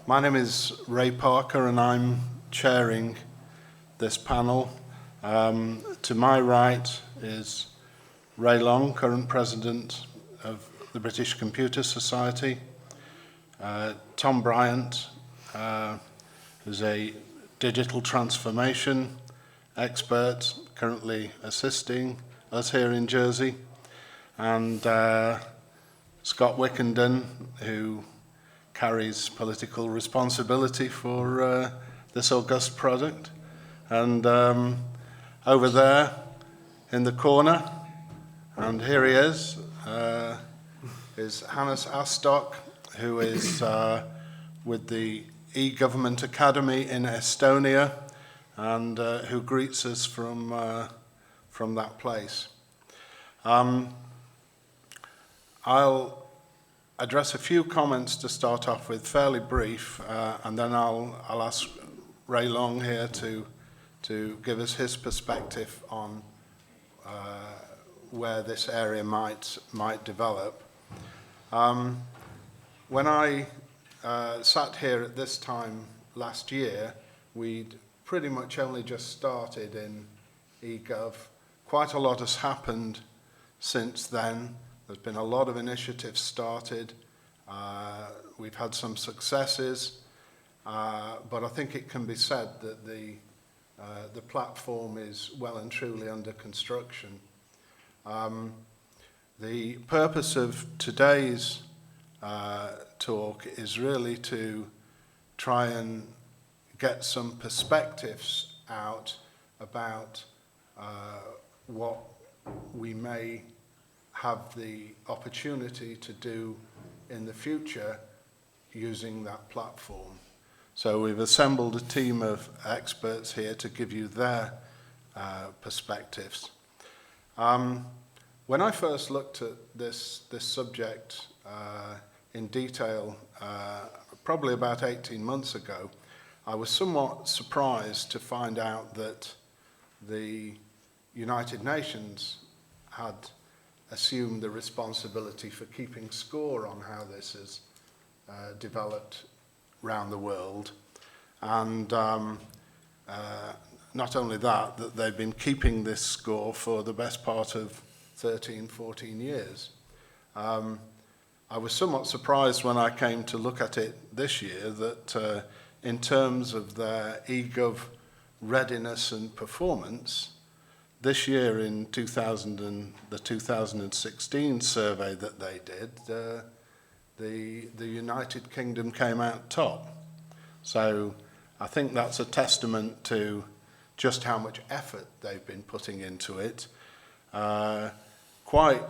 My name is Ray Parker and I'm chairing this panel. To my right is Ray Long, current president of the British Computer Society. Tom Bryant, who's a digital transformation expert, currently assisting us here in Jersey. And Scott Wickendon, who carries political responsibility for this august project. And over there in the corner, and here he is Hannes Astok, who is with the eGovernment Academy in Estonia, and who greets us from that place. I'll address a few comments to start off with, fairly brief, and then I'll ask Ray Long here to give us his perspective on where this area might develop. When I sat here at this time last year, we'd pretty much only just started in eGov. Quite a lot has happened since then. There's been a lot of initiatives started. We've had some successes, but I think it can be said that the platform is well and truly under construction. The purpose of today's talk is really to try and get some perspectives out about what we may have the opportunity to do in the future using that platform. So we've assembled a team of experts here to give you their perspectives. When I first looked at this subject in detail, probably about 18 months ago, I was somewhat surprised to find out that the United Nations had assumed the responsibility for keeping score on how this has developed around the world. And not only that they've been keeping this score for the best part of 13, 14 years. I was somewhat surprised when I came to look at it this year that in terms of their eGov readiness and performance, this year in the 2016 survey that they did, the United Kingdom came out top. So I think that's a testament to just how much effort they've been putting into it. Quite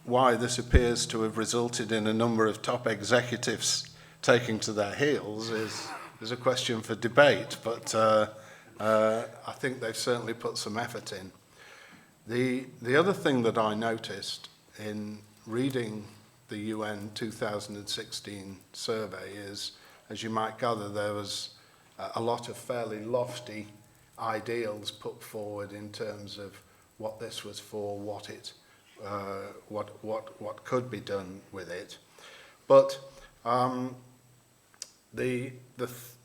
why this appears to have resulted in a number of top executives taking to their heels is a question for debate, but I think they've certainly put some effort in. The other thing that I noticed in reading the UN 2016 survey is, as you might gather, there was a lot of fairly lofty ideals put forward in terms of what this was for, what could be done with it. But the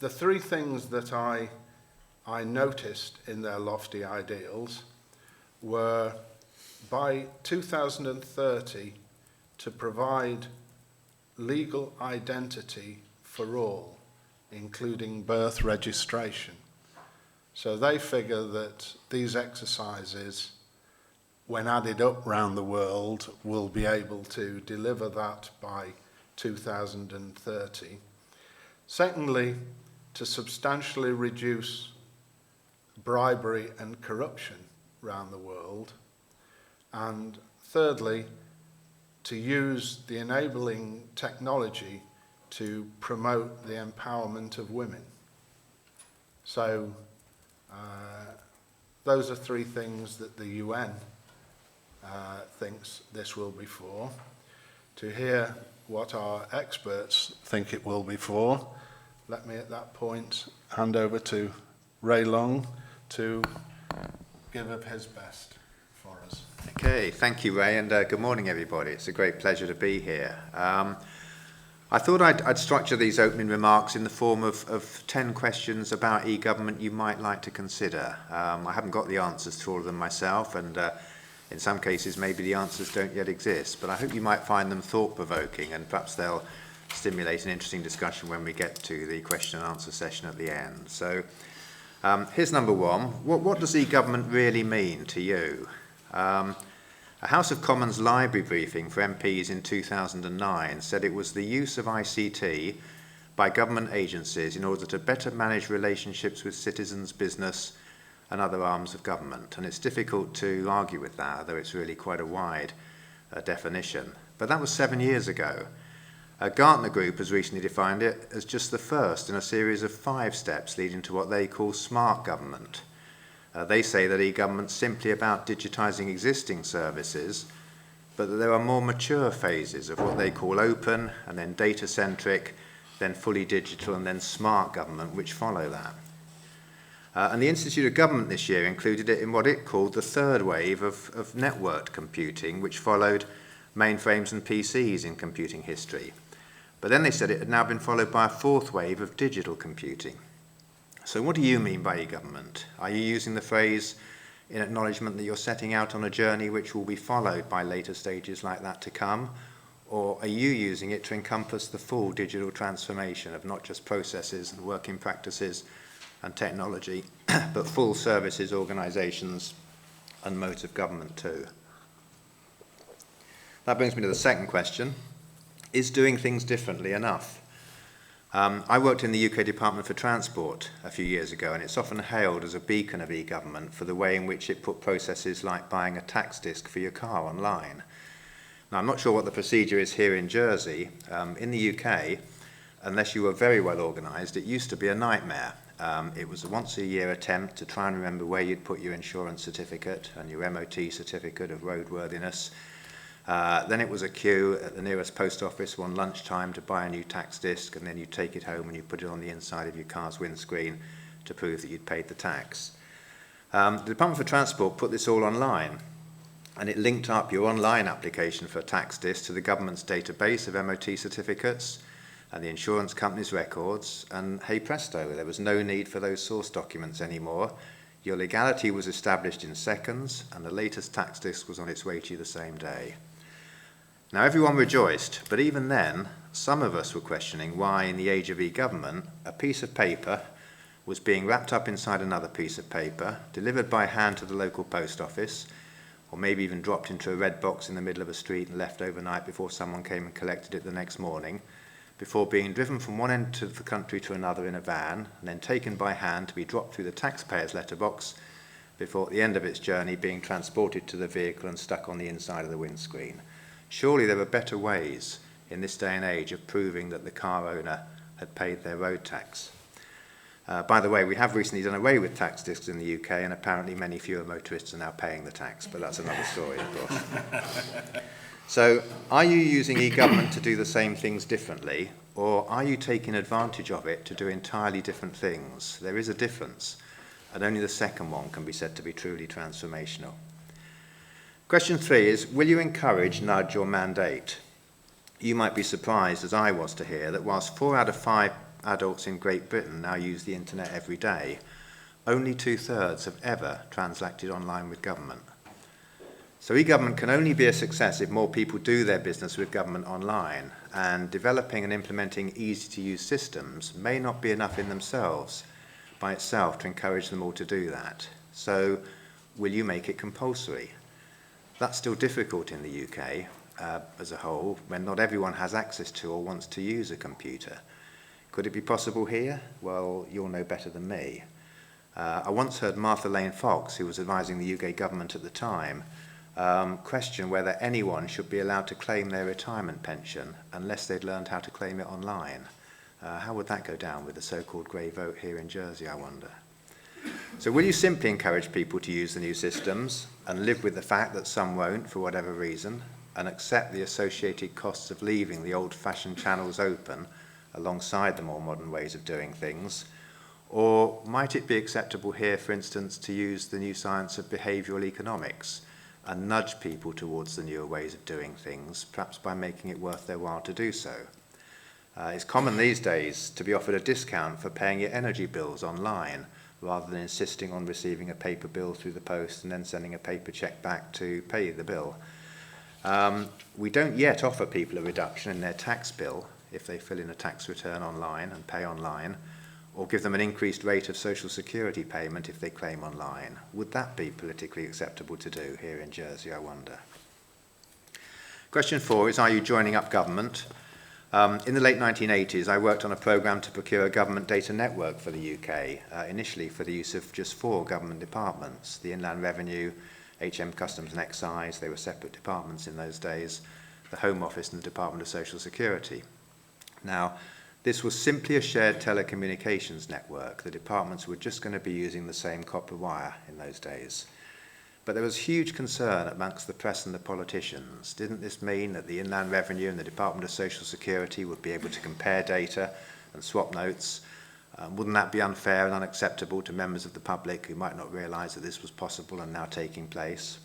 three things that I noticed in their lofty ideals were, by 2030, to provide legal identity for all, including birth registration. So they figure that these exercises, when added up around the world, will be able to deliver that by 2030. Secondly, to substantially reduce bribery and corruption around the world. And thirdly, to use the enabling technology to promote the empowerment of women. So those are three things that the UN thinks this will be for. To hear what our experts think it will be for, let me at that point hand over to Ray Long to give of his best for us. Okay, thank you, Ray, and good morning, everybody. It's a great pleasure to be here. I thought I'd structure these opening remarks in the form of 10 questions about e-government you might like to consider. I haven't got the answers to all of them myself, and in some cases maybe the answers don't yet exist, but I hope you might find them thought-provoking, and perhaps they'll stimulate an interesting discussion when we get to the question and answer session at the end. So here's number one. What does e-government really mean to you? A House of Commons library briefing for MPs in 2009 said it was the use of ICT by government agencies in order to better manage relationships with citizens, business and other arms of government. And it's difficult to argue with that, although it's really quite a wide definition. But that was 7 years ago. Gartner Group has recently defined it as just the first in a series of 5 steps leading to what they call smart government. They say that e-government's simply about digitising existing services, but that there are more mature phases of what they call open, and then data-centric, then fully digital, and then smart government, which follow that. And the Institute of Government this year included it in what it called the third wave of networked computing, which followed mainframes and PCs in computing history. But then they said it had now been followed by a fourth wave of digital computing. So what do you mean by e-government? Are you using the phrase in acknowledgement that you're setting out on a journey which will be followed by later stages like that to come? Or are you using it to encompass the full digital transformation of not just processes and working practices and technology, but full services, organisations and modes of government too? That brings me to the second question. Is doing things differently enough? I worked in the UK Department for Transport a few years ago, and it's often hailed as a beacon of e-government for the way in which it put processes like buying a tax disc for your car online. Now, I'm not sure what the procedure is here in Jersey. In the UK, unless you were very well organised, it used to be a nightmare. It was a once-a-year attempt to try and remember where you'd put your insurance certificate and your MOT certificate of roadworthiness. Then it was a queue at the nearest post office one lunchtime to buy a new tax disc, and then you take it home and you put it on the inside of your car's windscreen to prove that you'd paid the tax. The Department for Transport put this all online, and it linked up your online application for a tax disc to the government's database of MOT certificates and the insurance company's records, and hey presto, there was no need for those source documents anymore. Your legality was established in seconds, and the latest tax disc was on its way to you the same day. Now, everyone rejoiced, but even then, some of us were questioning why, in the age of e-government, a piece of paper was being wrapped up inside another piece of paper, delivered by hand to the local post office, or maybe even dropped into a red box in the middle of a street and left overnight before someone came and collected it the next morning, before being driven from one end of the country to another in a van, and then taken by hand to be dropped through the taxpayer's letterbox, before at the end of its journey being transported to the vehicle and stuck on the inside of the windscreen. Surely there were better ways in this day and age of proving that the car owner had paid their road tax. By the way, we have recently done away with tax discs in the UK, and apparently many fewer motorists are now paying the tax, but that's another story, of course. So, are you using e-government to do the same things differently, or are you taking advantage of it to do entirely different things? There is a difference, and only the second one can be said to be truly transformational. Question 3 is, will you encourage, nudge or mandate? You might be surprised, as I was, to hear that whilst 4 out of 5 adults in Great Britain now use the internet every day, only 2/3 have ever transacted online with government. So e-government can only be a success if more people do their business with government online, and developing and implementing easy-to-use systems may not be enough in themselves by itself to encourage them all to do that. So will you make it compulsory? That's still difficult in the UK as a whole, when not everyone has access to or wants to use a computer. Could it be possible here? Well, you'll know better than me. I once heard Martha Lane Fox, who was advising the UK government at the time, question whether anyone should be allowed to claim their retirement pension unless they'd learned how to claim it online. How would that go down with the so-called grey vote here in Jersey, I wonder? So will you simply encourage people to use the new systems and live with the fact that some won't for whatever reason, and accept the associated costs of leaving the old-fashioned channels open alongside the more modern ways of doing things? Or might it be acceptable here, for instance, to use the new science of behavioural economics and nudge people towards the newer ways of doing things, perhaps by making it worth their while to do so? It's common these days to be offered a discount for paying your energy bills online, rather than insisting on receiving a paper bill through the post and then sending a paper cheque back to pay the bill. We don't yet offer people a reduction in their tax bill if they fill in a tax return online and pay online, or give them an increased rate of social security payment if they claim online. Would that be politically acceptable to do here in Jersey, I wonder? Question 4 is, are you joining up government? In the late 1980s, I worked on a programme to procure a government data network for the UK, initially for the use of just 4 government departments: the Inland Revenue, HM Customs and Excise, they were separate departments in those days, the Home Office and the Department of Social Security. Now, this was simply a shared telecommunications network. The departments were just going to be using the same copper wire in those days. But there was huge concern amongst the press and the politicians. Didn't this mean that the Inland Revenue and the Department of Social Security would be able to compare data and swap notes? Wouldn't that be unfair and unacceptable to members of the public who might not realise that this was possible and now taking place?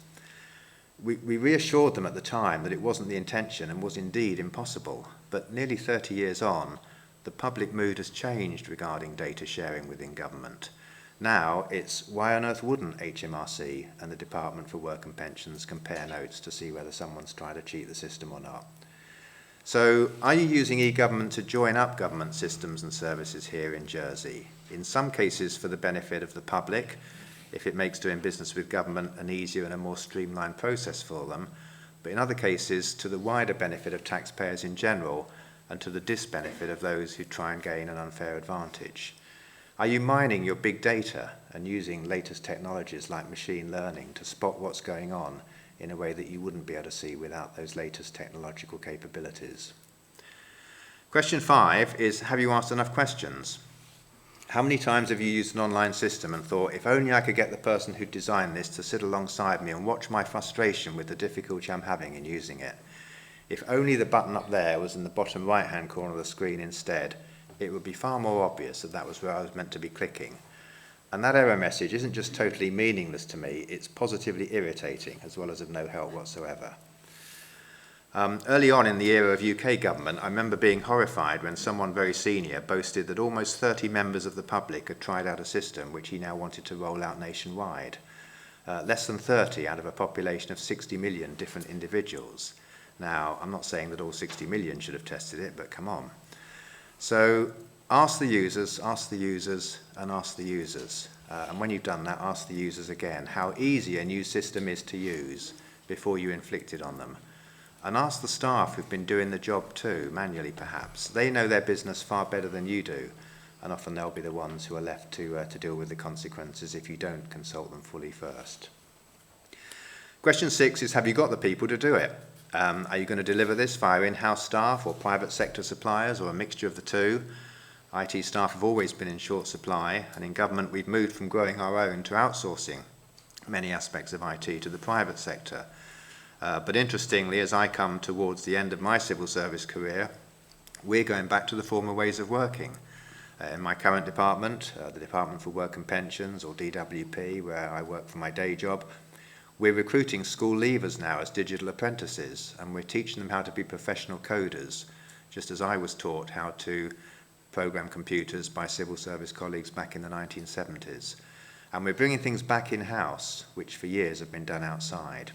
We reassured them at the time that it wasn't the intention and was indeed impossible. But nearly 30 years on, the public mood has changed regarding data sharing within government. Now it's, why on earth wouldn't HMRC and the Department for Work and Pensions compare notes to see whether someone's tried to cheat the system or not? So are you using e-government to join up government systems and services here in Jersey? In some cases for the benefit of the public, if it makes doing business with government an easier and a more streamlined process for them, but in other cases to the wider benefit of taxpayers in general and to the disbenefit of those who try and gain an unfair advantage. Are you mining your big data and using latest technologies like machine learning to spot what's going on in a way that you wouldn't be able to see without those latest technological capabilities? Question 5 is, have you asked enough questions? How many times have you used an online system and thought, if only I could get the person who designed this to sit alongside me and watch my frustration with the difficulty I'm having in using it? If only the button up there was in the bottom right-hand corner of the screen instead, it would be far more obvious that that was where I was meant to be clicking. And that error message isn't just totally meaningless to me, it's positively irritating as well as of no help whatsoever. Early on in the era of UK government, I remember being horrified when someone very senior boasted that almost 30 members of the public had tried out a system which he now wanted to roll out nationwide. Less than 30 out of a population of 60 million different individuals. Now, I'm not saying that all 60 million should have tested it, but come on. So ask the users, and ask the users. And when you've done that, ask the users again how easy a new system is to use before you inflict it on them. And ask the staff who've been doing the job too, manually perhaps. They know their business far better than you do, and often they'll be the ones who are left to deal with the consequences if you don't consult them fully first. Question 6 is, have you got the people to do it? Are you going to deliver this via in-house staff or private sector suppliers or a mixture of the two? IT staff have always been in short supply, and in government we've moved from growing our own to outsourcing many aspects of IT to the private sector. But interestingly, as I come towards the end of my civil service career, we're going back to the former ways of working. In my current department, the Department for Work and Pensions, or DWP, where I work for my day job, we're recruiting school leavers now as digital apprentices, and we're teaching them how to be professional coders, just as I was taught how to program computers by civil service colleagues back in the 1970s. And we're bringing things back in-house, which for years have been done outside.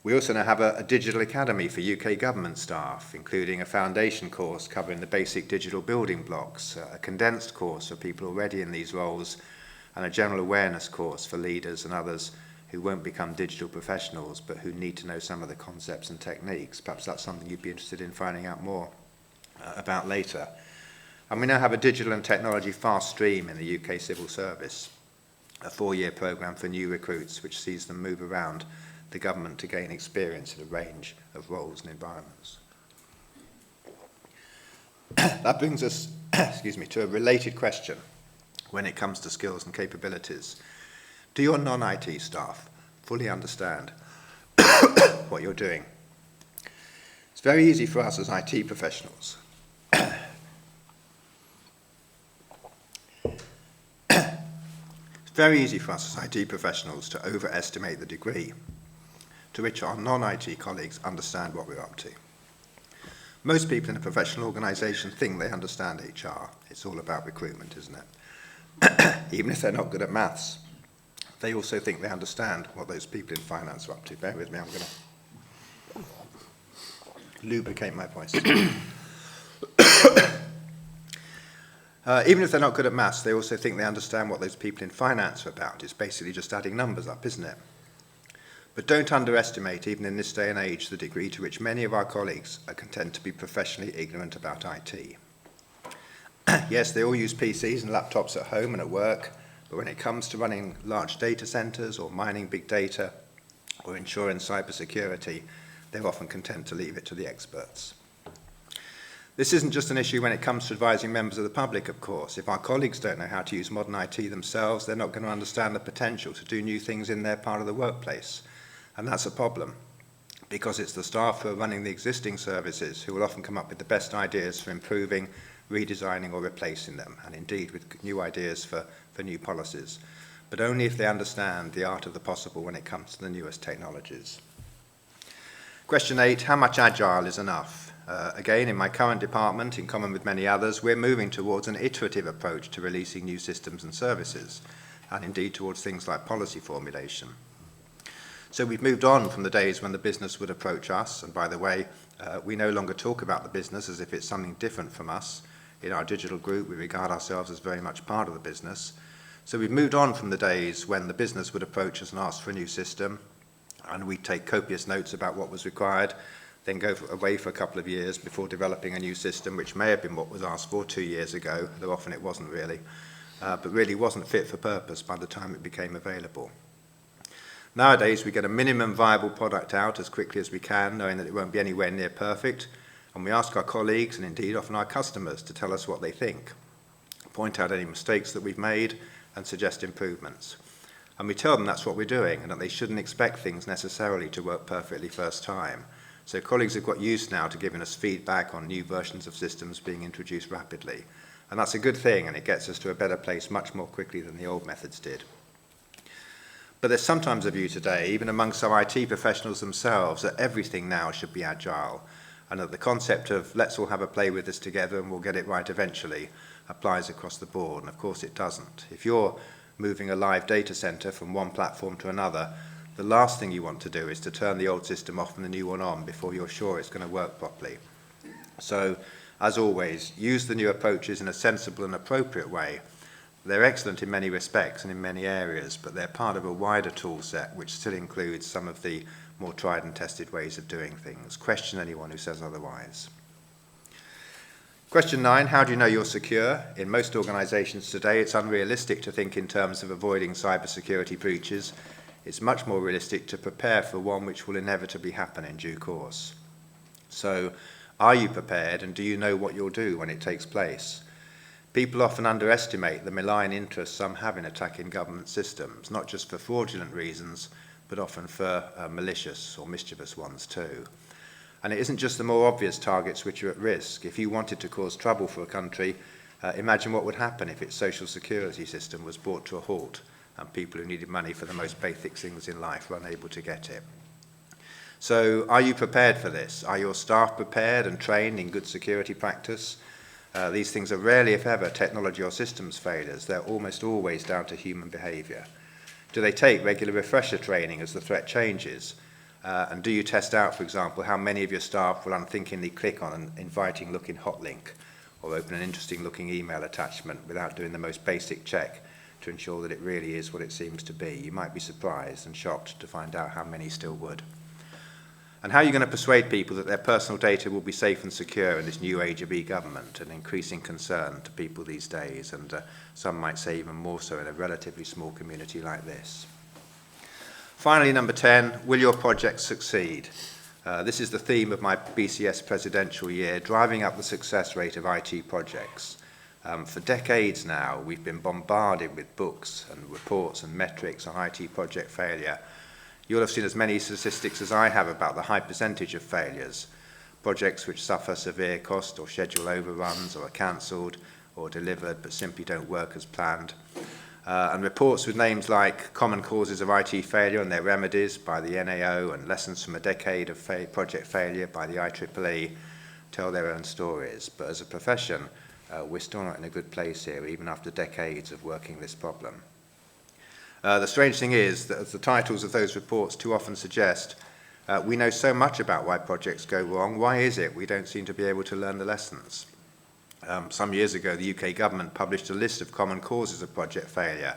We also now have a digital academy for UK government staff, including a foundation course covering the basic digital building blocks, a condensed course for people already in these roles, and a general awareness course for leaders and others who won't become digital professionals but who need to know some of the concepts and techniques. Perhaps that's something you'd be interested in finding out more about later. And we now have a digital and technology fast stream in the UK civil service, a 4-year programme for new recruits which sees them move around the government to gain experience in a range of roles and environments. That brings us to a related question when it comes to skills and capabilities. Do your non-IT staff fully understand what you're doing? It's very easy for us as IT professionals to overestimate the degree to which our non-IT colleagues understand what we're up to. Most people in a professional organisation think they understand HR. It's all about recruitment, isn't it? Even if they're not good at maths, they also think they understand what those people in finance are up to. Bear with me, I'm going to lubricate my voice. Even if they're not good at maths, they also think they understand what those people in finance are about. It's basically just adding numbers up, isn't it? But don't underestimate, even in this day and age, the degree to which many of our colleagues are content to be professionally ignorant about IT. Yes, they all use PCs and laptops at home and at work, but when it comes to running large data centres or mining big data or ensuring cybersecurity, they're often content to leave it to the experts. This isn't just an issue when it comes to advising members of the public, of course. If our colleagues don't know how to use modern IT themselves, they're not going to understand the potential to do new things in their part of the workplace. And that's a problem, because it's the staff who are running the existing services who will often come up with the best ideas for improving, redesigning or replacing them, and indeed with new ideas for new policies, but only if they understand the art of the possible when it comes to the newest technologies. Question 8, how much agile is enough? Again, in my current department, in common with many others, we're moving towards an iterative approach to releasing new systems and services, and indeed towards things like policy formulation. So we've moved on from the days when the business would approach us, and by the way, we no longer talk about the business as if it's something different from us. In our digital group, we regard ourselves as very much part of the business. So we've moved on from the days when the business would approach us and ask for a new system, and we'd take copious notes about what was required, then go away for a couple of years before developing a new system, which may have been what was asked for 2 years ago, though often it wasn't really, but really wasn't fit for purpose by the time it became available. Nowadays, we get a minimum viable product out as quickly as we can, knowing that it won't be anywhere near perfect, and we ask our colleagues, and indeed often our customers, to tell us what they think, point out any mistakes that we've made, and suggest improvements. And we tell them that's what we're doing, and that they shouldn't expect things necessarily to work perfectly first time. So colleagues have got used now to giving us feedback on new versions of systems being introduced rapidly. And that's a good thing, and it gets us to a better place much more quickly than the old methods did. But there's sometimes a view today, even amongst our IT professionals themselves, that everything now should be agile, and that the concept of let's all have a play with this together and we'll get it right eventually applies across the board, and of course it doesn't. If you're moving a live data center from one platform to another, the last thing you want to do is to turn the old system off and the new one on before you're sure it's going to work properly. So, as always, use the new approaches in a sensible and appropriate way. They're excellent in many respects and in many areas, but they're part of a wider tool set which still includes some of the more tried and tested ways of doing things. Question anyone who says otherwise. Question 9, how do you know you're secure? In most organisations today, it's unrealistic to think in terms of avoiding cybersecurity breaches. It's much more realistic to prepare for one which will inevitably happen in due course. So, are you prepared, and do you know what you'll do when it takes place? People often underestimate the malign interest some have in attacking government systems, not just for fraudulent reasons, but often for malicious or mischievous ones too. And it isn't just the more obvious targets which are at risk. If you wanted to cause trouble for a country, imagine what would happen if its social security system was brought to a halt and people who needed money for the most basic things in life were unable to get it. So, are you prepared for this? Are your staff prepared and trained in good security practice? These things are rarely, if ever, technology or systems failures. They're almost always down to human behaviour. Do they take regular refresher training as the threat changes? And do you test out, for example, how many of your staff will unthinkingly click on an inviting-looking hot link or open an interesting-looking email attachment without doing the most basic check to ensure that it really is what it seems to be? You might be surprised and shocked to find out how many still would. And how are you going to persuade people that their personal data will be safe and secure in this new age of e-government, an increasing concern to people these days, and some might say even more so in a relatively small community like this? Finally, number 10, will your projects succeed? This is the theme of my BCS presidential year, driving up the success rate of IT projects. For decades now, we've been bombarded with books and reports and metrics on IT project failure. You'll have seen as many statistics as I have about the high percentage of failures, projects which suffer severe cost or schedule overruns or are cancelled or delivered but simply don't work as planned. And reports with names like Common Causes of IT Failure and Their Remedies by the NAO and Lessons from a Decade of Project Failure by the IEEE. tell their own stories. But as a profession, we're still not in a good place here, even after decades of working this problem. The strange thing is that, as the titles of those reports too often suggest, we know so much about why projects go wrong. Why is it we don't seem to be able to learn the lessons? Some years ago, the UK government published a list of common causes of project failure,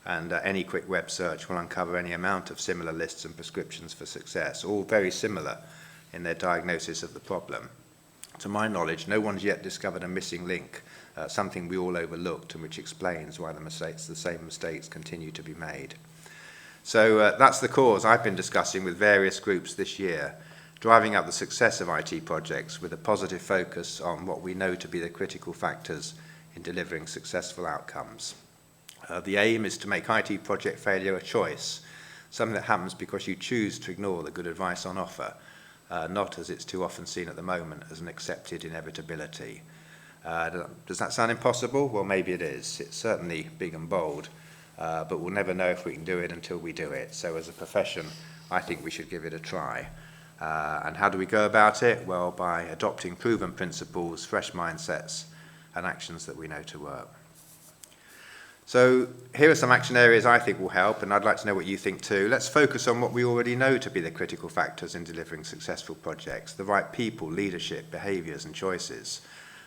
and any quick web search will uncover any amount of similar lists and prescriptions for success, all very similar in their diagnosis of the problem. To my knowledge, no one's yet discovered a missing link, something we all overlooked, and which explains why the same mistakes continue to be made. So that's the cause I've been discussing with various groups this year, driving up the success of IT projects with a positive focus on what we know to be the critical factors in delivering successful outcomes. The aim is to make IT project failure a choice, something that happens because you choose to ignore the good advice on offer, not, as it's too often seen at the moment, as an accepted inevitability. Does that sound impossible? Well, maybe it is. It's certainly big and bold, but we'll never know if we can do it until we do it. So as a profession, I think we should give it a try. And how do we go about it? Well, by adopting proven principles, fresh mindsets, and actions that we know to work. So here are some action areas I think will help, and I'd like to know what you think too. Let's focus on what we already know to be the critical factors in delivering successful projects, the right people, leadership, behaviours and choices.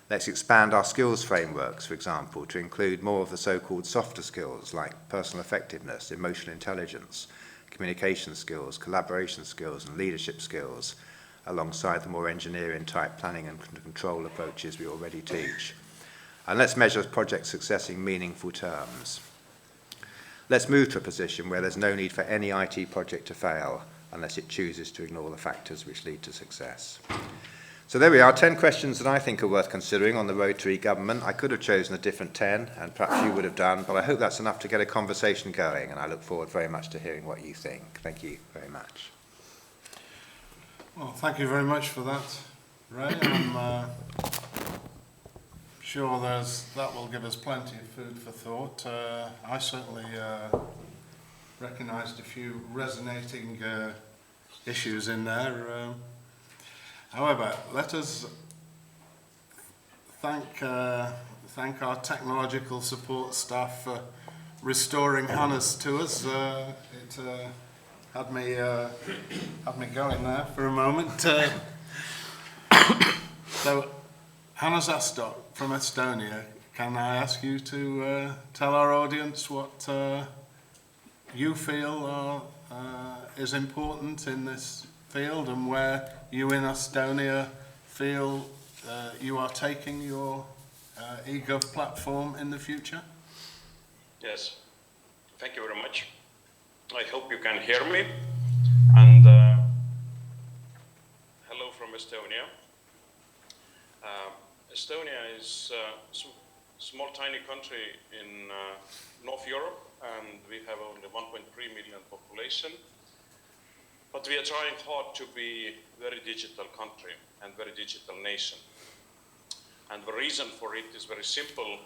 Let's expand our skills frameworks, for example, to include more of the so-called softer skills like personal effectiveness, emotional intelligence, communication skills, collaboration skills and leadership skills, alongside the more engineering-type planning and control approaches we already teach. And let's measure project success in meaningful terms. Let's move to a position where there's no need for any IT project to fail unless it chooses to ignore the factors which lead to success. So there we are, 10 questions that I think are worth considering on the road to e-government. I could have chosen a different 10, and perhaps you would have done, but I hope that's enough to get a conversation going, and I look forward very much to hearing what you think. Thank you very much. Well, thank you very much for that, Ray. I'm sure that will give us plenty of food for thought. I certainly recognised a few resonating issues in there. However, let us thank our technological support staff for restoring Hannes to us. It had me going there for a moment. So, Hannes Astok from Estonia, can I ask you to tell our audience what you feel is important in this field and where you in Estonia feel you are taking your eGov platform in the future? Yes, thank you very much. I hope you can hear me. And hello from Estonia. Estonia is a small tiny country in North Europe, and we have only 1.3 million population. But we are trying hard to be a very digital country and very digital nation. And the reason for it is very simple.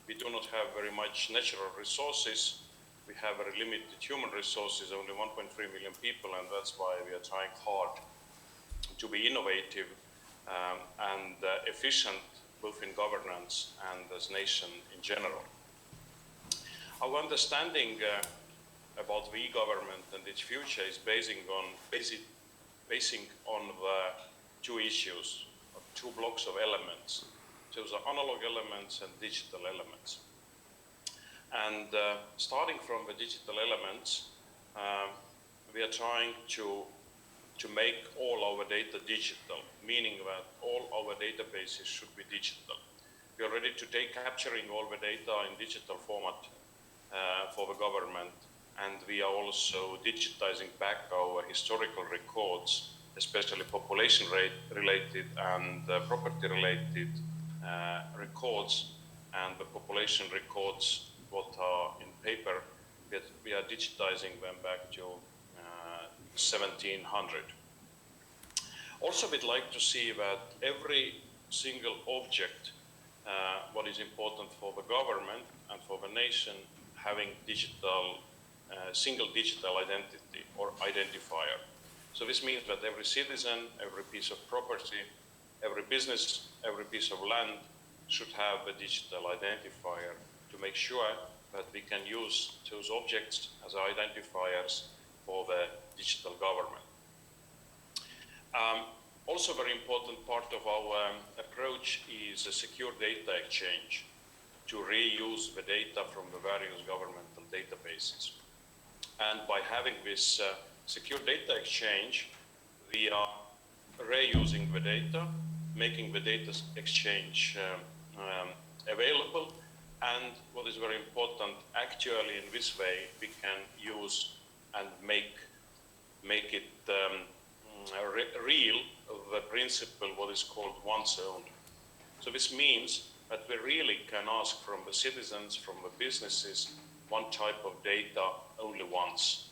We do not have very much natural resources. We have very limited human resources, only 1.3 million people, and that's why we are trying hard to be innovative and efficient, both in governance and as nation in general. Our understanding about the e-government and its future is basing on the two issues, or two blocks of elements. So the analog elements and digital elements. And starting from the digital elements, we are trying to make all our data digital, meaning that all our databases should be digital. We are ready to take capturing all the data in digital format for the government, and we are also digitizing back our historical records, especially population rate related and property related records, and the population records what are in paper, we are digitizing them back to 1700. Also, we'd like to see that every single object, what is important for the government and for the nation, having digital, single digital identity or identifier. So this means that every citizen, every piece of property, every business, every piece of land should have a digital identifier to make sure that we can use those objects as identifiers for the digital government. Also very important part of our approach is a secure data exchange to reuse the data from the various governmental databases. And by having this secure data exchange, we are reusing the data, making the data exchange available, and what is very important, actually in this way we can use and make it real, the principle what is called once only. So this means that we really can ask from the citizens, from the businesses, one type of data only once.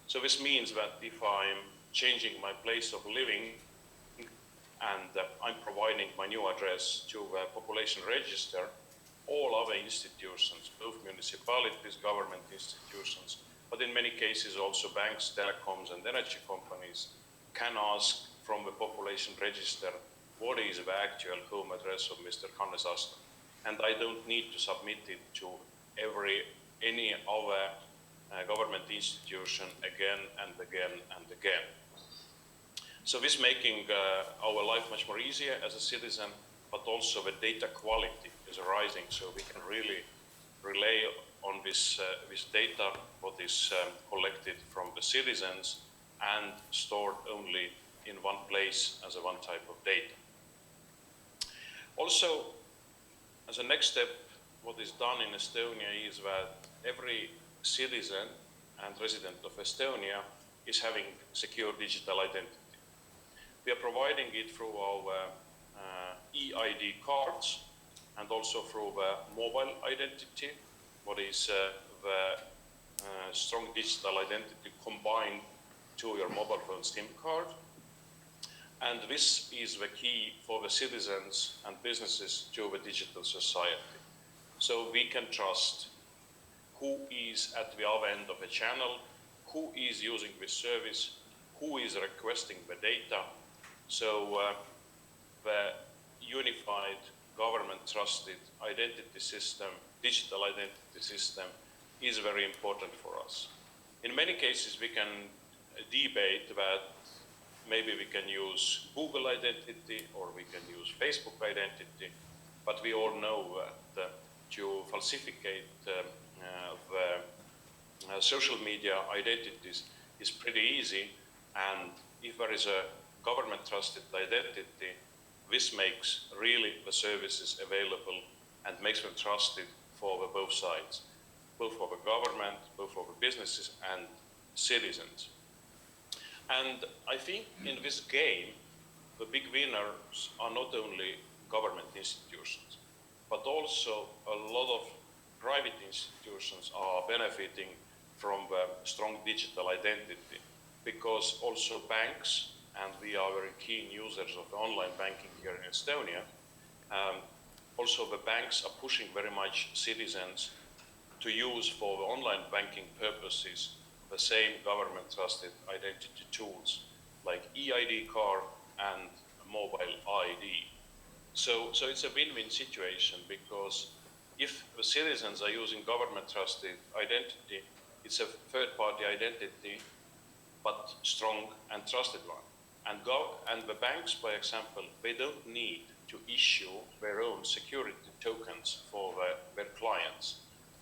So this means that if I'm changing my place of living and I'm providing my new address to the population register, all other institutions, both municipalities, government institutions, but in many cases also banks, telecoms and energy companies can ask from the population register what is the actual home address of Mr. Hannes Astok. And I don't need to submit it to any other government institution again and again and again. So this making our life much more easier as a citizen, but also the data quality is rising, so we can really rely on this data, what is collected from the citizens and stored only in one place as a one type of data. Also, as a next step, what is done in Estonia is that every citizen and resident of Estonia is having secure digital identity. We are providing it through our eID cards and also through the mobile identity, what is the strong digital identity combined to your mobile phone SIM card. And this is the key for the citizens and businesses to the digital society. So we can trust who is at the other end of the channel, who is using this service, who is requesting the data. So the unified government trusted identity system, digital identity system is very important for us. In many cases we can debate that maybe we can use Google identity or we can use Facebook identity, but we all know that to falsificate the social media identities is pretty easy, and if there is a government trusted identity, this makes really the services available and makes them trusted for the both sides, both for the government, both for the businesses and citizens. And I think in this game, the big winners are not only government institutions, but also a lot of private institutions are benefiting from the strong digital identity, because also banks, and we are very keen users of online banking here in Estonia, also the banks are pushing very much citizens to use for the online banking purposes the same government trusted identity tools like eID card and mobile ID. So it's a win-win situation, because if the citizens are using government trusted identity, it's a third-party identity, but strong and trusted one. And the banks, by example, they don't need to issue their own security tokens for their clients.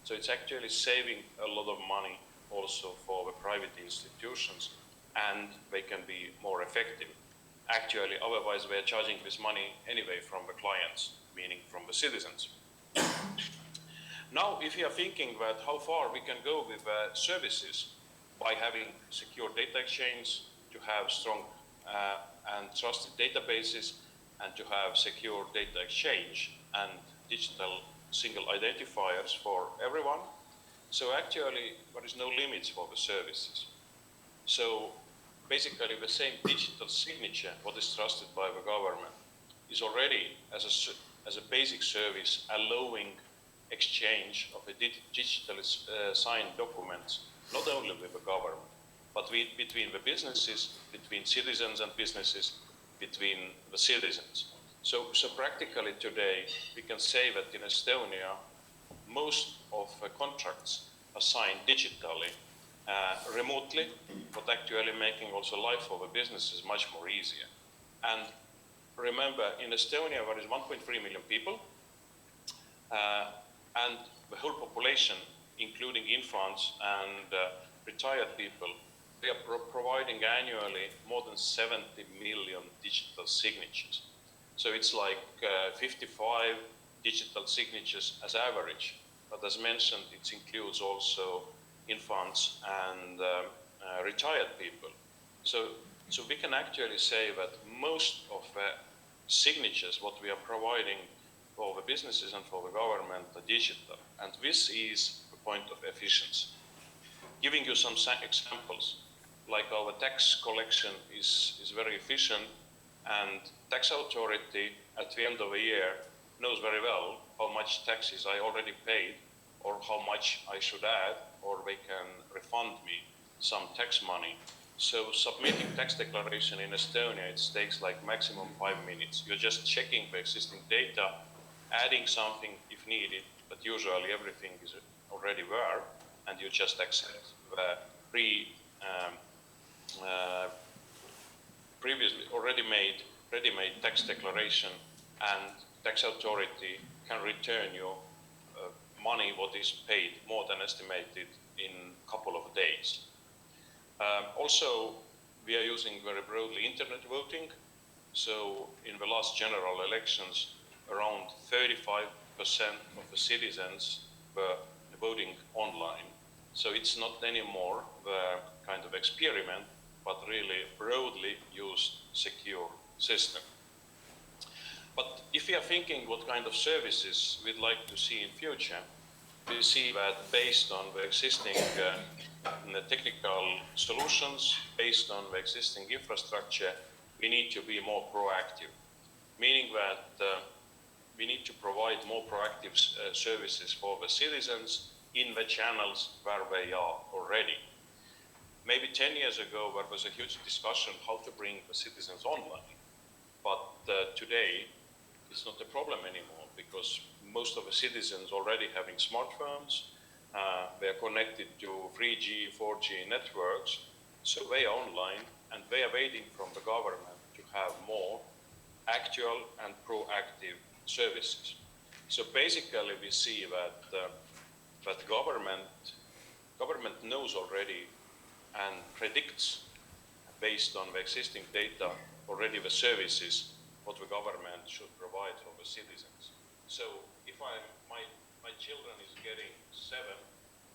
So it's actually saving a lot of money also for the private institutions, and they can be more effective. Actually, otherwise they are charging this money anyway from the clients, meaning from the citizens. Now, if you are thinking that how far we can go with services by having secure data exchange, to have strong and trusted databases, and to have secure data exchange and digital single identifiers for everyone. So actually, there is no limits for the services. So basically, the same digital signature, what is trusted by the government, is already as a basic service allowing exchange of a digitally signed documents, not only with the government, but between the businesses, between citizens and businesses, between the citizens. So practically today, we can say that in Estonia, most of the contracts are signed digitally, remotely, but actually making also life of a business is much more easier. And remember, in Estonia, there is 1.3 million people, and the whole population, including infants and retired people, they are providing annually more than 70 million digital signatures. So it's like 55 digital signatures as average. But as mentioned, it includes also infants and retired people. So we can actually say that most of the signatures, what we are providing for the businesses and for the government, are digital. And this is the point of efficiency. Giving you some examples, like our tax collection is very efficient, and tax authority at the end of the year knows very well how much taxes I already paid or how much I should add, or they can refund me some tax money. So submitting tax declaration in Estonia, it takes like maximum 5 minutes. You're just checking the existing data, adding something if needed, but usually everything is already there, and you just accept the previously already made, ready-made tax declaration, and tax authority can return you money what is paid more than estimated in a couple of days. Also, we are using very broadly internet voting. So in the last general elections, around 35% of the citizens were voting online. So it's not anymore the kind of experiment, but really broadly used secure system. But if we are thinking what kind of services we'd like to see in future, we see that based on the existing the technical solutions, based on the existing infrastructure, we need to be more proactive, meaning that we need to provide more proactive services for the citizens in the channels where they are already. Maybe 10 years ago, there was a huge discussion how to bring the citizens online. But today, it's not a problem anymore because most of the citizens already having smartphones, they are connected to 3G, 4G networks, so they are online and they are waiting from the government to have more actual and proactive services. So basically we see that government knows already and predicts based on the existing data already the services what the government should provide for the citizens. So if my children is getting 7,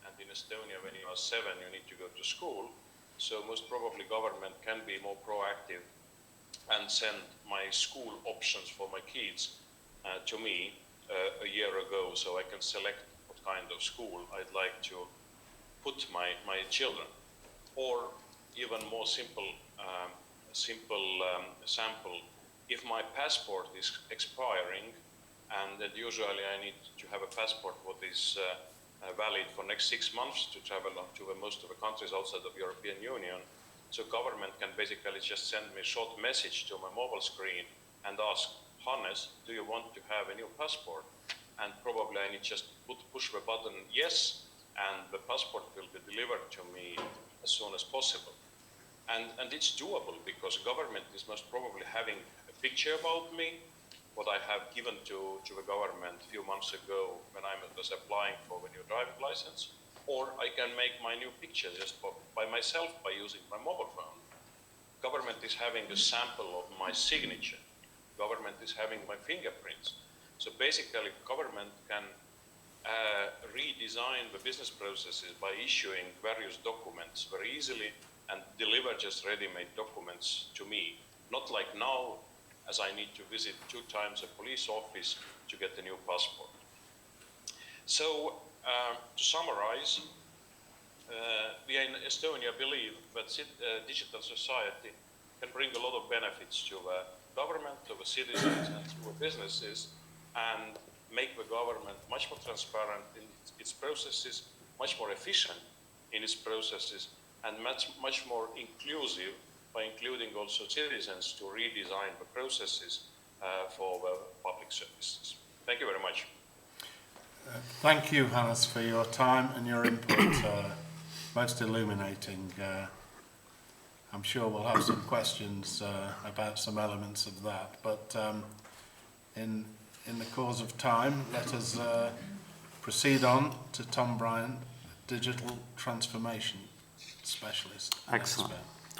and in Estonia when you are 7 you need to go to school, so most probably government can be more proactive and send my school options for my kids to me a year ago, so I can select what kind of school I'd like to put my children. Or even more simple sample, if my passport is expiring, and that usually I need to have a passport what is valid for next 6 months to travel to most of the countries outside of European Union, so government can basically just send me a short message to my mobile screen and ask, Hannes, do you want to have a new passport? And probably I need just push the button yes, and the passport will be delivered to me as soon as possible. And it's doable because government is most probably having a picture about me, what I have given to the government a few months ago when I was applying for the new driving license, or I can make my new picture just by myself by using my mobile phone. Government is having a sample of my signature. Government is having my fingerprints. So basically government can redesign the business processes by issuing various documents very easily and deliver just ready-made documents to me. Not like now, as I need to visit 2 times a police office to get a new passport. So to summarize, we in Estonia believe that digital society can bring a lot of benefits to the government, to the citizens, and to the businesses, and make the government much more transparent in its processes, much more efficient in its processes, and much more inclusive by including also citizens to redesign the processes for the public services. Thank you very much. Thank you, Hannes, for your time and your input. Most illuminating. I'm sure we'll have some questions about some elements of that, but in the course of time, let us proceed on to Tom Bryant, Digital Transformation Specialist. Excellent.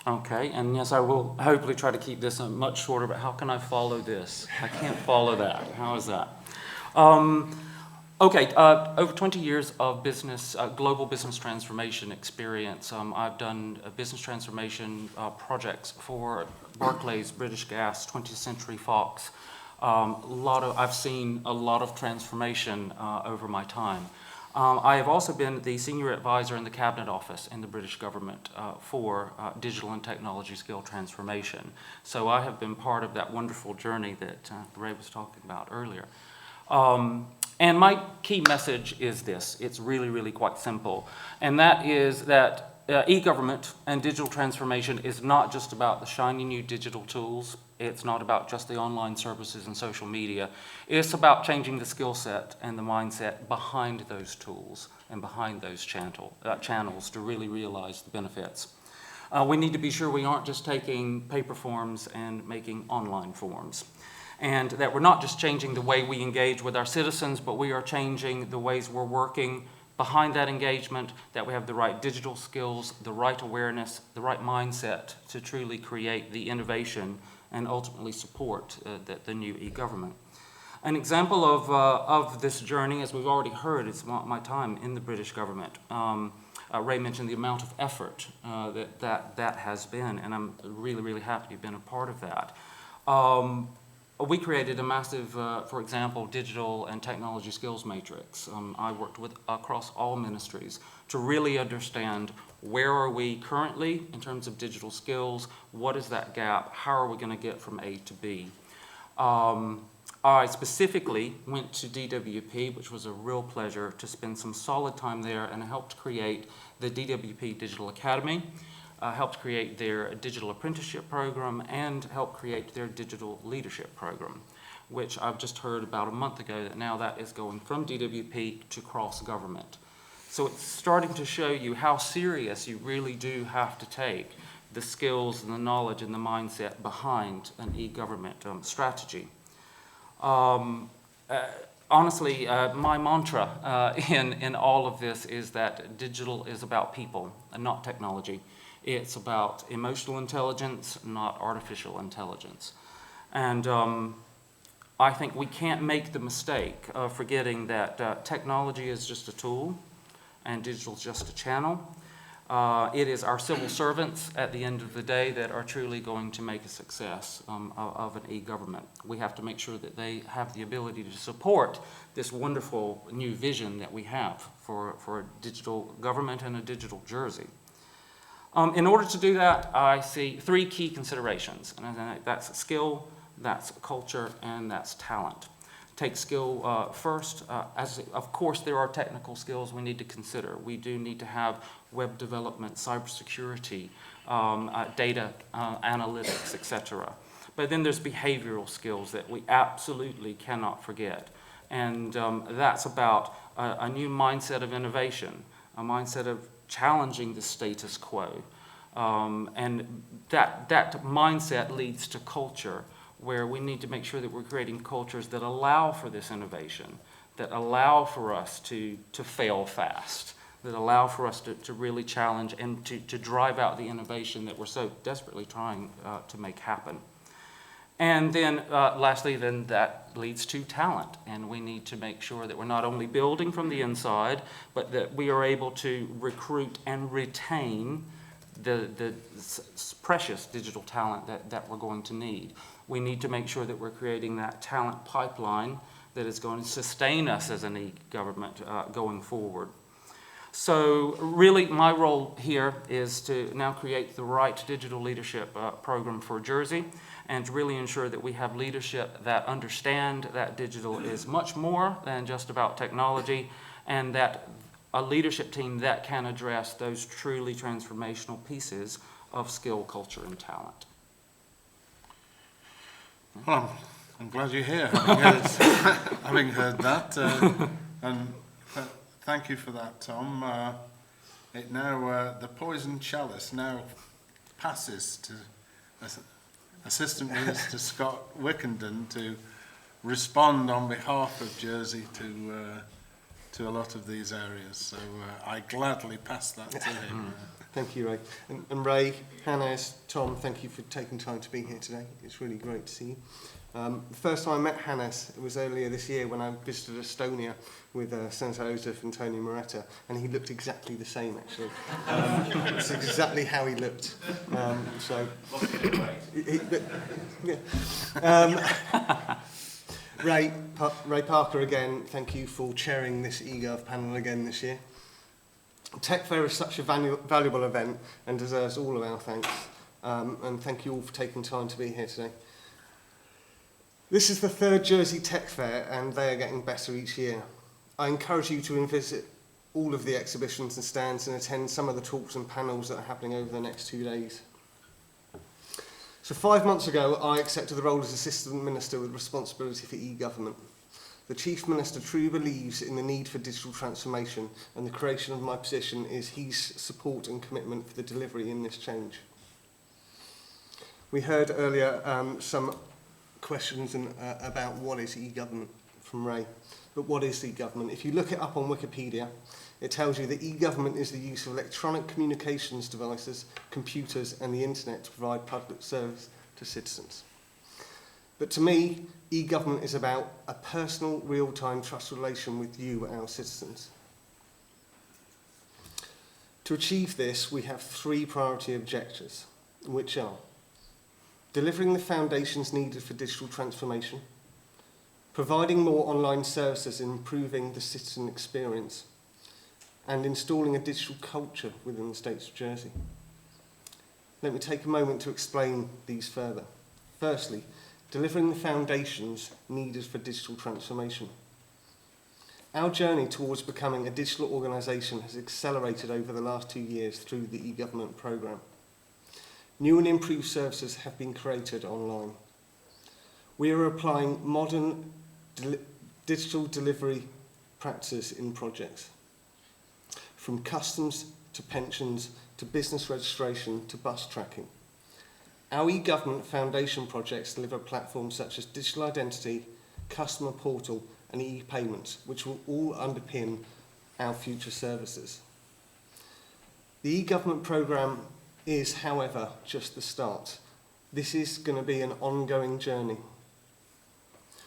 Okay, and yes, I will hopefully try to keep this much shorter, but how can I follow this? I can't follow that. How is that? Okay, over 20 years of business, global business transformation experience. I've done business transformation projects for Barclays, British Gas, 20th Century Fox. I've seen a lot of transformation over my time. I have also been the senior advisor in the Cabinet Office in the British government for digital and technology skill transformation. So I have been part of that wonderful journey that Ray was talking about earlier. And my key message is this. It's really, really quite simple. And that is that e-government and digital transformation is not just about the shiny new digital tools. It's not about just the online services and social media. It's about changing the skill set and the mindset behind those tools and behind those channels to really realize the benefits. We need to be sure we aren't just taking paper forms and making online forms. And that we're not just changing the way we engage with our citizens, but we are changing the ways we're working behind that engagement, that we have the right digital skills, the right awareness, the right mindset to truly create the innovation and ultimately support the new e-government. An example of this journey, as we've already heard, is my time in the British government. Ray mentioned the amount of effort that has been, and I'm really, really happy to have been a part of that. We created a massive, for example, digital and technology skills matrix. I worked across all ministries to really understand where are we currently in terms of digital skills, what is that gap, how are we going to get from A to B. I specifically went to DWP, which was a real pleasure to spend some solid time there, and helped create the DWP Digital Academy. Helped create their digital apprenticeship program and helped create their digital leadership program, which I've just heard about a month ago that now that is going from DWP to cross-government. So it's starting to show you how serious you really do have to take the skills and the knowledge and the mindset behind an e-government strategy. Honestly, my mantra in all of this is that digital is about people and not technology. It's about emotional intelligence, not artificial intelligence. And I think we can't make the mistake of forgetting that technology is just a tool and digital is just a channel. It is our civil servants at the end of the day that are truly going to make a success of an e-government. We have to make sure that they have the ability to support this wonderful new vision that we have for a digital government and a digital Jersey. In order to do that, I see three key considerations, and that's skill, that's culture, and that's talent. Take skill first. Of course, there are technical skills we need to consider. We do need to have web development, cybersecurity, data analytics, etc. But then there's behavioral skills that we absolutely cannot forget, and that's about a new mindset of innovation, a mindset of challenging the status quo. And that mindset leads to culture, where we need to make sure that we're creating cultures that allow for this innovation, that allow for us to fail fast, that allow for us to really challenge and to drive out the innovation that we're so desperately trying to make happen. And then lastly, then that leads to talent, and we need to make sure that we're not only building from the inside, but that we are able to recruit and retain the precious digital talent that we're going to need. We need to make sure that we're creating that talent pipeline that is going to sustain us as an e-government going forward. So really my role here is to now create the right digital leadership program for Jersey, and to really ensure that we have leadership that understand that digital is much more than just about technology, and that a leadership team that can address those truly transformational pieces of skill, culture, and talent. Well, I'm glad you're here, having heard that. And thank you for that, Tom. The poison chalice now passes to Assistant Minister Scott Wickendon to respond on behalf of Jersey to a lot of these areas. So I gladly pass that to him. Thank you, Ray. And Ray, Hannes, Tom, thank you for taking time to be here today. It's really great to see you. The first time I met Hannes, it was earlier this year when I visited Estonia with Senator Joseph and Tony Moretta, and he looked exactly the same, actually. It's exactly how he looked. Ray Parker, again, thank you for chairing this eGov panel again this year. Tech Fair is such a valuable event and deserves all of our thanks. And thank you all for taking time to be here today. This is the third Jersey Tech Fair, and they are getting better each year. I encourage you to visit all of the exhibitions and stands and attend some of the talks and panels that are happening over the next 2 days. So 5 months ago, I accepted the role as Assistant Minister with responsibility for e-government. The Chief Minister truly believes in the need for digital transformation, and the creation of my position is his support and commitment for the delivery in this change. We heard earlier some questions about what is e-government from Ray. But what is e-government? If you look it up on Wikipedia, it tells you that e-government is the use of electronic communications devices, computers, and the internet to provide public service to citizens. But to me, e-government is about a personal, real-time trust relation with you, our citizens. To achieve this, we have 3 priority objectives, which are delivering the foundations needed for digital transformation, providing more online services and improving the citizen experience, and installing a digital culture within the state of Jersey. Let me take a moment to explain these further. Firstly, delivering the foundations needed for digital transformation. Our journey towards becoming a digital organisation has accelerated over the last 2 years through the e-government programme. New and improved services have been created online. We are applying modern digital delivery practices in projects, from customs to pensions to business registration to bus tracking. Our e-government foundation projects deliver platforms such as digital identity, customer portal and e-payments, which will all underpin our future services. The e-government programme is, however, just the start. This is going to be an ongoing journey.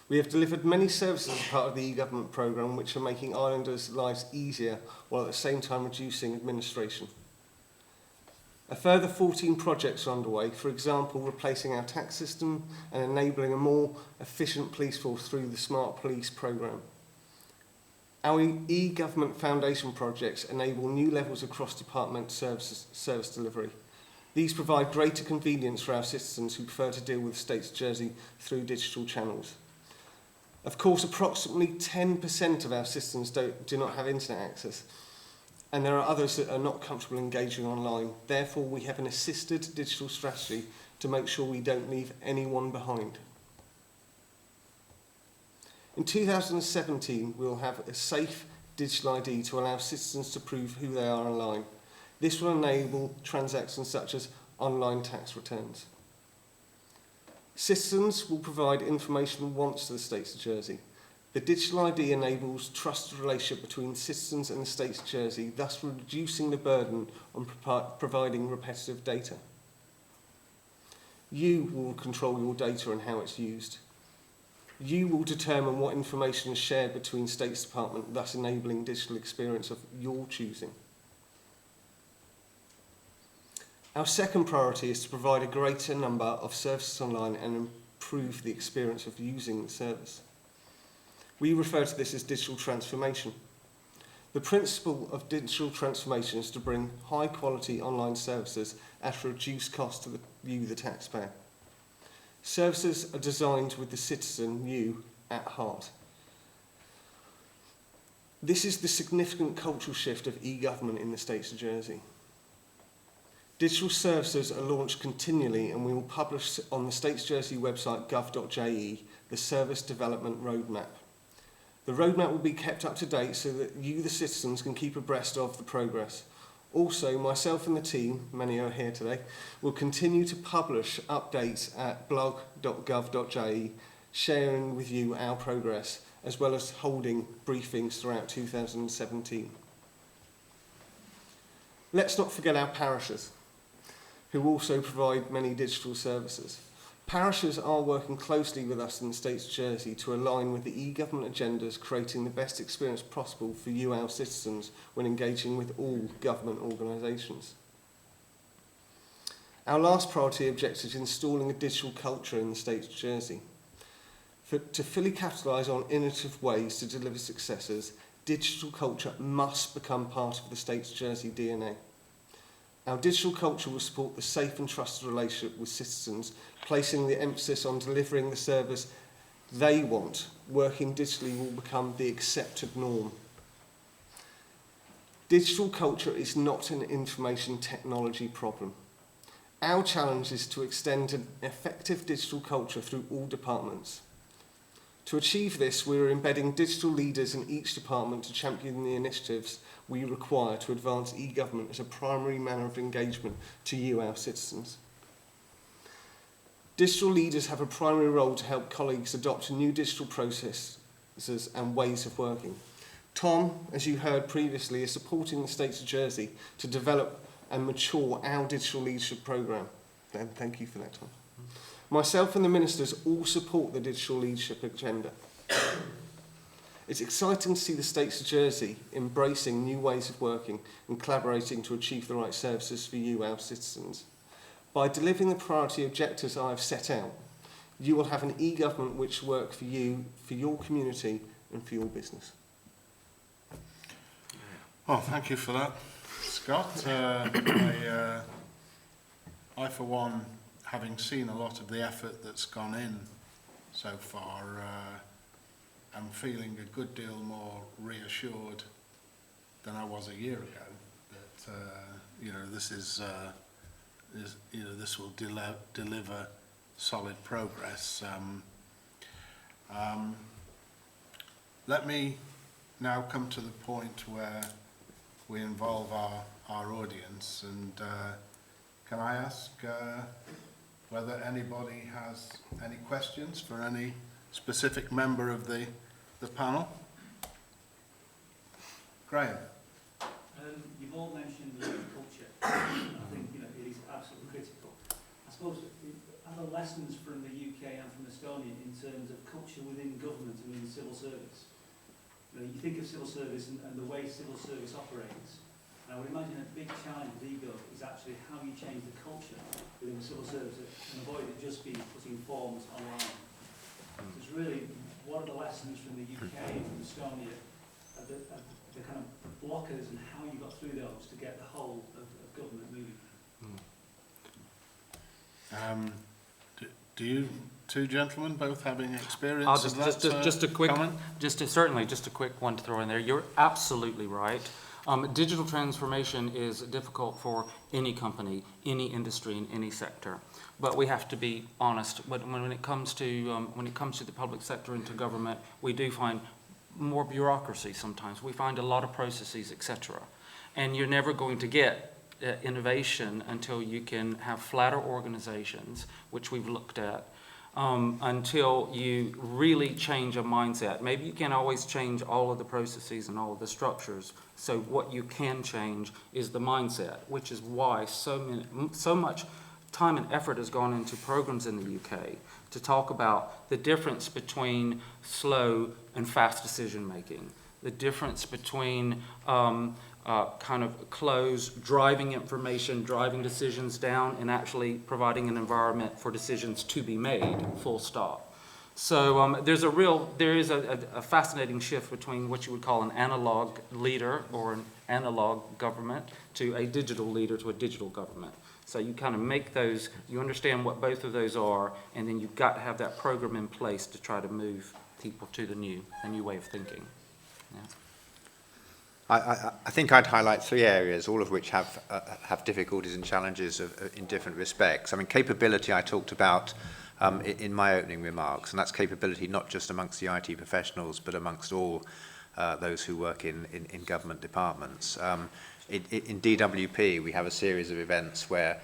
We have delivered many services as part of the e-government programme which are making islanders' lives easier while at the same time reducing administration. A further 14 projects are underway, for example, replacing our tax system and enabling a more efficient police force through the Smart Police programme. Our e-government foundation projects enable new levels of cross-department service delivery. These provide greater convenience for our citizens who prefer to deal with the State of Jersey through digital channels. Of course, approximately 10% of our citizens do not have internet access, and there are others that are not comfortable engaging online. Therefore, we have an assisted digital strategy to make sure we don't leave anyone behind. In 2017, we will have a safe digital ID to allow citizens to prove who they are online. This will enable transactions such as online tax returns. Citizens will provide information once to the State of Jersey. The digital ID enables trusted relationship between citizens and the State of Jersey, thus reducing the burden on providing repetitive data. You will control your data and how it's used. You will determine what information is shared between State's Department, thus enabling digital experience of your choosing. Our second priority is to provide a greater number of services online and improve the experience of using the service. We refer to this as digital transformation. The principle of digital transformation is to bring high quality online services at a reduced cost to you, the taxpayer. Services are designed with the citizen, you, at heart. This is the significant cultural shift of e-government in the State of Jersey. Digital services are launched continually, and we will publish on the State of Jersey website gov.je the Service Development Roadmap. The roadmap will be kept up to date so that you, the citizens, can keep abreast of the progress. Also, myself and the team, many are here today, will continue to publish updates at blog.gov.je, sharing with you our progress, as well as holding briefings throughout 2017. Let's not forget our parishes, who also provide many digital services. Parishes are working closely with us in the States of Jersey to align with the e-government agendas, creating the best experience possible for you, our citizens, when engaging with all government organisations. Our last priority objective is installing a digital culture in the States of Jersey. To fully capitalise on innovative ways to deliver successes, digital culture must become part of the States of Jersey DNA. Our digital culture will support the safe and trusted relationship with citizens, placing the emphasis on delivering the service they want. Working digitally will become the accepted norm. Digital culture is not an information technology problem. Our challenge is to extend an effective digital culture through all departments. To achieve this, we are embedding digital leaders in each department to champion the initiatives we require to advance e-government as a primary manner of engagement to you, our citizens. Digital leaders have a primary role to help colleagues adopt new digital processes and ways of working. Tom, as you heard previously, is supporting the States of Jersey to develop and mature our digital leadership programme. Dan, thank you for that, Tom. Myself and the ministers all support the digital leadership agenda. It's exciting to see the States of Jersey embracing new ways of working and collaborating to achieve the right services for you, our citizens. By delivering the priority objectives I have set out, you will have an e-government which works for you, for your community and for your business. Well, thank you for that, Scott. I, for one, having seen a lot of the effort that's gone in so far, I'm feeling a good deal more reassured than I was a year ago that this will deliver solid progress. Let me now come to the point where we involve our audience, and can I ask whether anybody has any questions for any specific member of the panel? Graham. You've all mentioned the culture. I think it is absolutely critical. I suppose other lessons from the UK and from Estonia in terms of culture within government and within civil service. You think of civil service and the way civil service operates. I would imagine a big challenge with eGov is actually how you change the culture within the civil service and avoid it just being putting forms online. So it's really, what are the lessons from the UK and from Estonia, the kind of blockers and how you got through those to get the whole of government moving? Do you two gentlemen both having experience of that just a quick comment? Certainly just a quick one to throw in there. You're absolutely right. Digital transformation is difficult for any company, any industry, in any sector. But we have to be honest. When it comes to the public sector and to government, we do find more bureaucracy sometimes. We find a lot of processes, etc. And you're never going to get innovation until you can have flatter organizations, which we've looked at, until you really change a mindset. Maybe you can't always change all of the processes and all of the structures. So what you can change is the mindset, which is why so much time and effort has gone into programs in the UK to talk about the difference between slow and fast decision making, the difference between kind of close, driving information, driving decisions down, and actually providing an environment for decisions to be made, full stop. So there is a fascinating shift between what you would call an analog leader or an analog government to a digital leader to a digital government. So you kind of make those, you understand what both of those are, and then you've got to have that program in place to try to move people to the new way of thinking. Yeah. I think I'd highlight three areas, all of which have difficulties and challenges in different respects. I mean, capability I talked about in my opening remarks, and that's capability not just amongst the IT professionals, but amongst all those who work in government departments. In DWP, we have a series of events where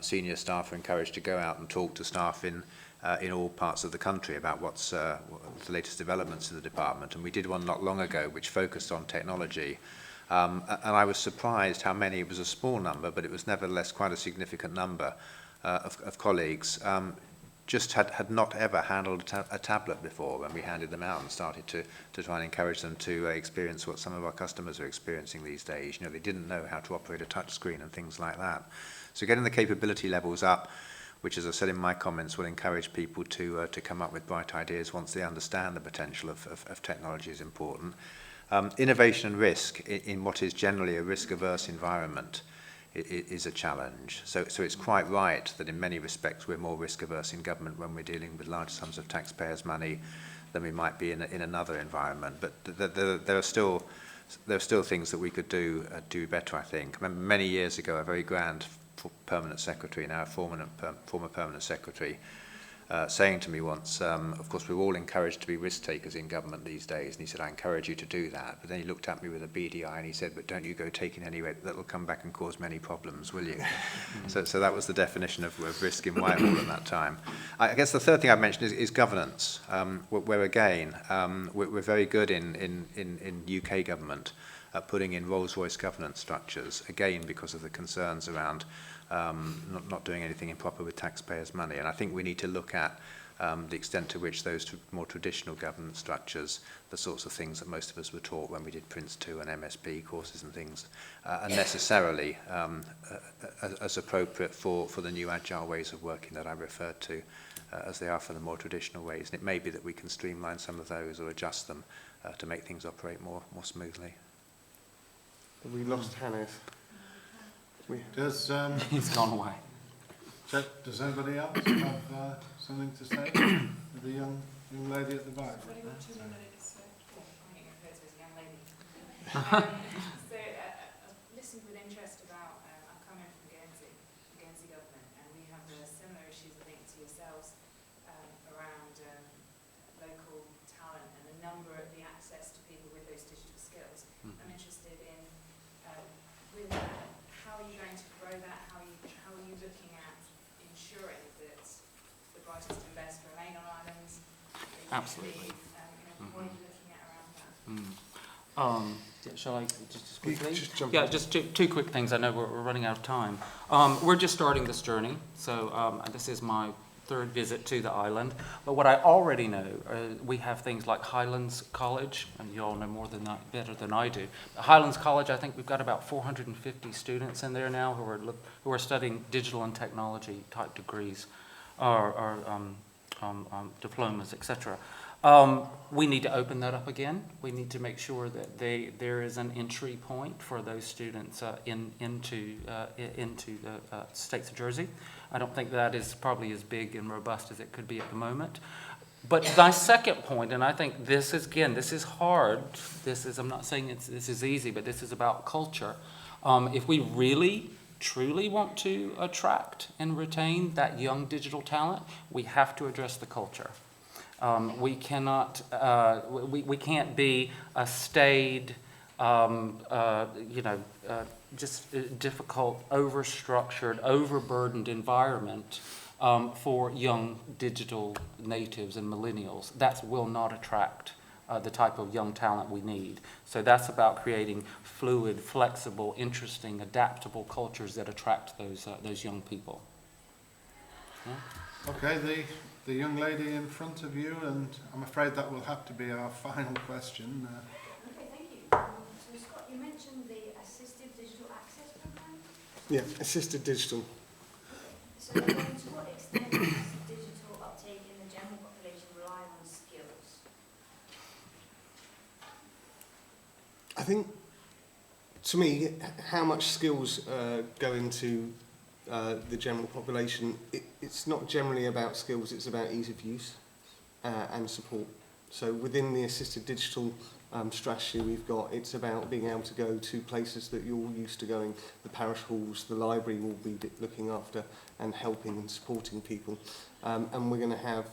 senior staff are encouraged to go out and talk to staff in all parts of the country about what's the latest developments in the department. And we did one not long ago which focused on technology. And I was surprised how many, it was a small number, but it was nevertheless quite a significant number of colleagues just had not ever handled a tablet before when we handed them out and started to try and encourage them to experience what some of our customers are experiencing these days. You know, they didn't know how to operate a touch screen and things like that. So getting the capability levels up, which, as I said in my comments, will encourage people to come up with bright ideas once they understand the potential of technology is important. Innovation and risk in what is generally a risk-averse environment is a challenge. So it's quite right that in many respects we're more risk-averse in government when we're dealing with large sums of taxpayers' money than we might be in another environment. But there are still things that we could do better, I think. I remember many years ago a very grand permanent secretary, now a former permanent secretary, saying to me once, of course we're all encouraged to be risk takers in government these days, and he said, I encourage you to do that. But then he looked at me with a beady eye and he said, but don't you go taking any risk, that will come back and cause many problems, will you? So that was the definition of risk in Whitehall at that time. I guess the third thing I mentioned is governance, where again, we're very good in UK government at putting in Rolls-Royce governance structures, again because of the concerns around not doing anything improper with taxpayers' money. And I think we need to look at the extent to which those more traditional governance structures, the sorts of things that most of us were taught when we did Prince 2 and MSP courses and things, are necessarily as appropriate for the new agile ways of working that I referred to as they are for the more traditional ways. And it may be that we can streamline some of those or adjust them to make things operate more smoothly. We lost Hannes. Does He's gone away. does anybody else have something to say? The young lady at the back. So I've listened with interest about, I'm coming from Guernsey government, and we have similar issues, I think, to yourselves around local talent and the number of the access to people with those digital skills. I'm interested in, with that, how are you going to grow that? How are you looking at ensuring that the brightest and best remain on islands? Absolutely. What are you looking at around that? Shall I just quickly? Just jump Yeah, in. just two quick things. I know we're running out of time. We're just starting this journey, so this is my third visit to the island. But what I already know, we have things like Highlands College, and you all know more than that, better than I do. Highlands College, I think we've got about 450 students in there now who are studying digital and technology type degrees, or diplomas, etc. We need to open that up again. We need to make sure that there is an entry point for those students into the states of Jersey. I don't think that is probably as big and robust as it could be at the moment. But my second point, and I think this is hard. I'm not saying this is easy, but this is about culture. If we really truly want to attract and retain that young digital talent, we have to address the culture. We cannot, we can't be a staid, just difficult, overstructured, overburdened environment for young digital natives and millennials. That will not attract the type of young talent we need. So that's about creating fluid, flexible, interesting, adaptable cultures that attract those young people. Yeah? Okay, the young lady in front of you, and I'm afraid that will have to be our final question. Okay, thank you. So Scott, you mentioned the assistive digital access program. Yeah, assisted digital. So to what extent does digital uptake in the general population rely on skills? I think, to me, how much skills go into the general population, it's not generally about skills, it's about ease of use and support. So within the assisted digital strategy we've got. It's about being able to go to places that you're all used to going. The parish halls, the library will be looking after and helping and supporting people. And we're going to have,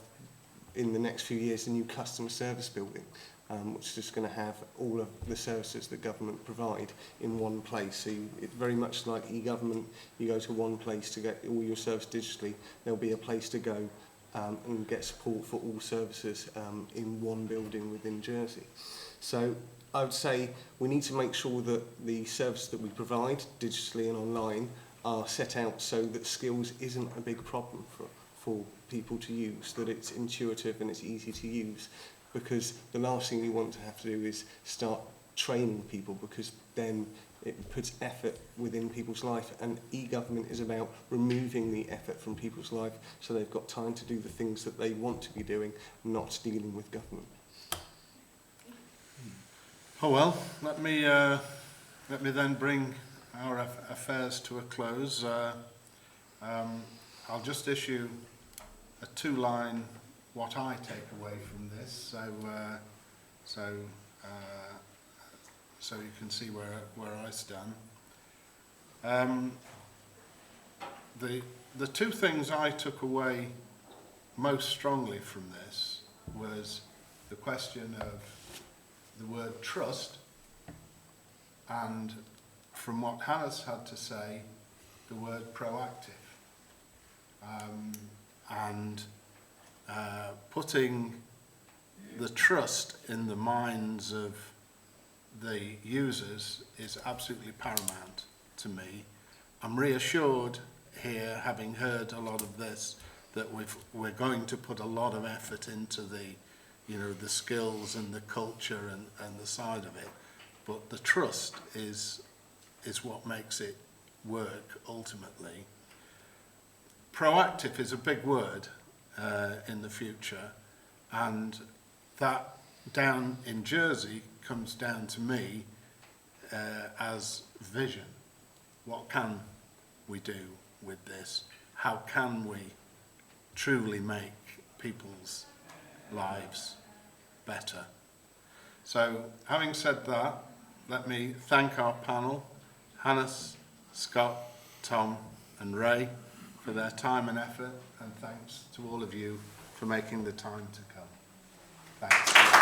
in the next few years, a new customer service building, which is just going to have all of the services that government provide in one place. So it's very much like e-government. You go to one place to get all your service digitally. There'll be a place to go and get support for all services in one building within Jersey. So I would say we need to make sure that the services that we provide digitally and online are set out so that skills isn't a big problem for people to use, that it's intuitive and it's easy to use. Because the last thing we want to have to do is start training people, because then it puts effort within people's life, and e-government is about removing the effort from people's life so they've got time to do the things that they want to be doing, not dealing with government. Oh well, let me then bring our affairs to a close. I'll just issue a two-line what I take away from this, so you can see where I stand. The two things I took away most strongly from this was the question of the word trust, and from what Hannah's had to say, the word proactive. Putting the trust in the minds of the users is absolutely paramount to me. I'm reassured here, having heard a lot of this, that we're going to put a lot of effort into the skills and the culture and the side of it, but the trust is what makes it work ultimately. Proactive is a big word in the future, and that down in Jersey comes down to me as vision. What can we do with this? How can we truly make people's lives better? So, having said that, let me thank our panel, Hannes, Scott, Tom and Ray, for their time and effort, and thanks to all of you for making the time to come. Thanks.